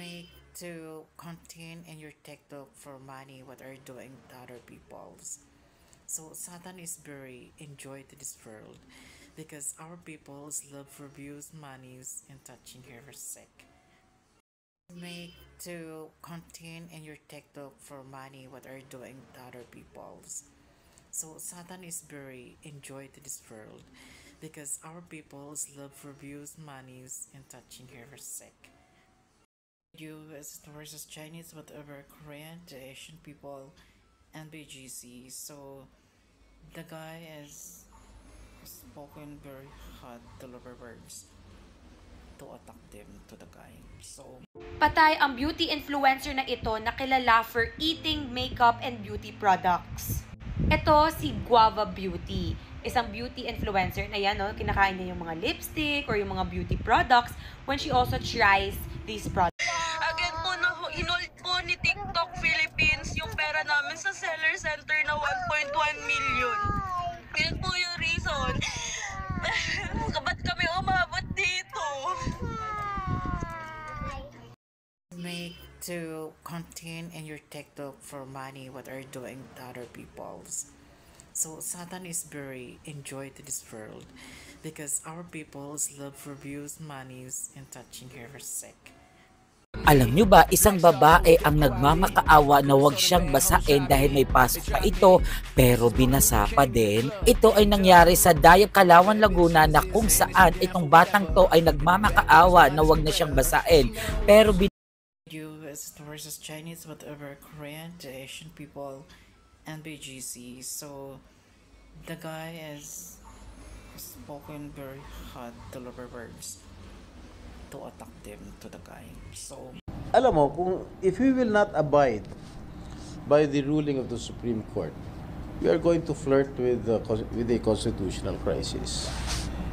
make to contain in your TikTok for money what are doing to other people's. So Satan is very enjoy to this world because our people's love for views, monies, and touching her sick. Make to contain in your TikTok for money what are doing to other people's. So Satan is very enjoy to this world because our people's love for views, monies, and touching her sick. US versus Chinese, whatever, Korean to Asian people, and BGC. So the guy is spoken very hot deliver words to attack them to the guy. So Patay ang beauty influencer na ito na kilala for eating makeup and beauty products. Ito si Guava Beauty. Isang beauty influencer na yan, no? Kinakain niya yung mga lipstick or yung mga beauty products when she also tries these products. Again po, inold po ni TikTok Philippines yung pera namin sa seller center na 1.1 million. Yan po yung reason. Ba't kami umabot dito? make to contain in your TikTok for money what are doing to other people's. So Satan is very enjoy to this world because our people's love for views, monies, and touching her sick. Alam nyo ba, isang babae ang nagmamakaawa na huwag siyang basain dahil may pasok pa ito pero binasa pa din. Ito ay nangyari sa Dayap, Calauan, Laguna na kung saan itong batang to ay nagmamakaawa na huwag na siyang basain pero US versus Chinese, whatever, Korean to Asian people, and BGC. So the guy is spoken very hot deliver words to attack them to the guy. So alam mo, if we will not abide by the ruling of the Supreme Court, we are going to flirt with a constitutional crisis.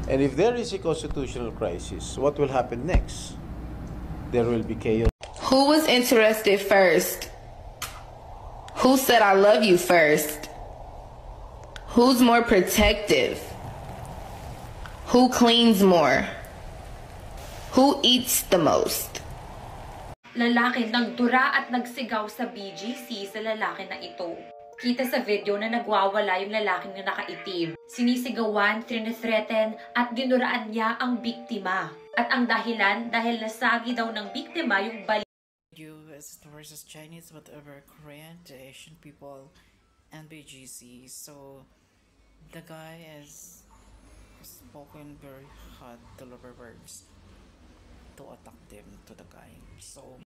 And if there is a constitutional crisis, what will happen next? There will be chaos. Who was interested first? Who said I love you first? Who's more protective? Who cleans more? Who eats the most? Lalaki nagdura at nagsigaw sa BGC sa lalaki na ito. Kita sa video na nagwawala yung lalaking na nakaitim. Sinisigawan, trinethreaten at ginuraan niya ang biktima. At ang dahilan dahil nasagi daw ng biktima yung balik. US versus Chinese, whatever, Korean to Asian people, and BGC. So the guy is spoken very hot deliver words to attack them to the guy. So